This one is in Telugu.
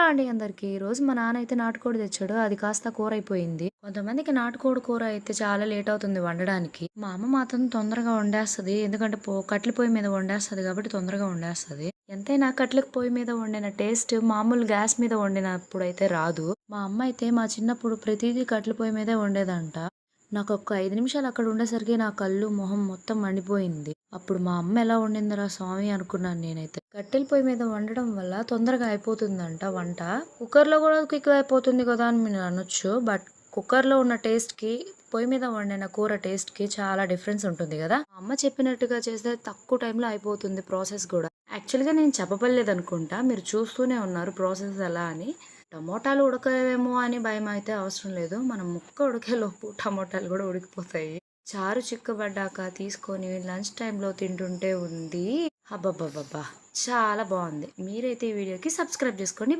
అండి అందరికి. ఈరోజు మా నాన్న అయితే నాటుకోడి తెచ్చాడు. అది కాస్త కూర అయిపోయింది. కొంతమందికి నాటుకోడి కూర అయితే చాలా లేట్ అవుతుంది వండడానికి. మా అమ్మ మాత్రం తొందరగా వండేస్తది. ఎందుకంటే కట్టెల పొయ్యి మీద వండేస్తది కాబట్టి తొందరగా వండేస్తది. ఎంతైనా కట్టెల పొయ్యి మీద వండిన టేస్ట్ మామూలు గ్యాస్ మీద వండినప్పుడు అయితే రాదు. మా అమ్మ అయితే మా చిన్నప్పుడు ప్రతిదీ కట్టెల పొయ్యి మీదే వండేదంట. నాకు ఒక 5 నిమిషాలు అక్కడ ఉండేసరికి నా కళ్ళు, మొహం మొత్తం మండిపోయింది. అప్పుడు మా అమ్మ ఎలా వండిందిరా స్వామి అనుకున్నాను నేనైతే. కట్టెల పొయ్యి మీద వండడం వల్ల తొందరగా అయిపోతుందంట వంట. కుక్కర్‌లో కూడా క్విక్‌గా అయిపోతుంది కదా అని మీరు అనొచ్చు. బట్ కుక్కర్‌లో ఉన్న టేస్ట్‌కి, పొయ్యి మీద వండిన కూర టేస్ట్‌కి చాలా డిఫరెన్స్ ఉంటుంది కదా! మా అమ్మ చెప్పినట్టుగా చేస్తే తక్కువ టైంలో అయిపోతుంది ప్రాసెస్ గూడా. యాక్చువల్‌గా నేను చెప్పబల్లేదనుకుంటా. మీరు చూస్తూనే ఉన్నారు ప్రాసెస్ ఎలా అని. టమోటాలు ఉడకవేమో అని భయమైతే అవసరం లేదు. మనం ముక్క ఉడికేలోపు టమోటాలు గూడా ఉడికిపోతాయి. చారు చిక్కబడ్డాక తీసుకొని లంచ్ టైంలో తింటుంటే ఉంది. అబ్బబ్బబ్బబ్బా! చాలా బావుంది. మీరైతే ఈ వీడియోకి సబ్స్క్రైబ్ చేసుకోండి.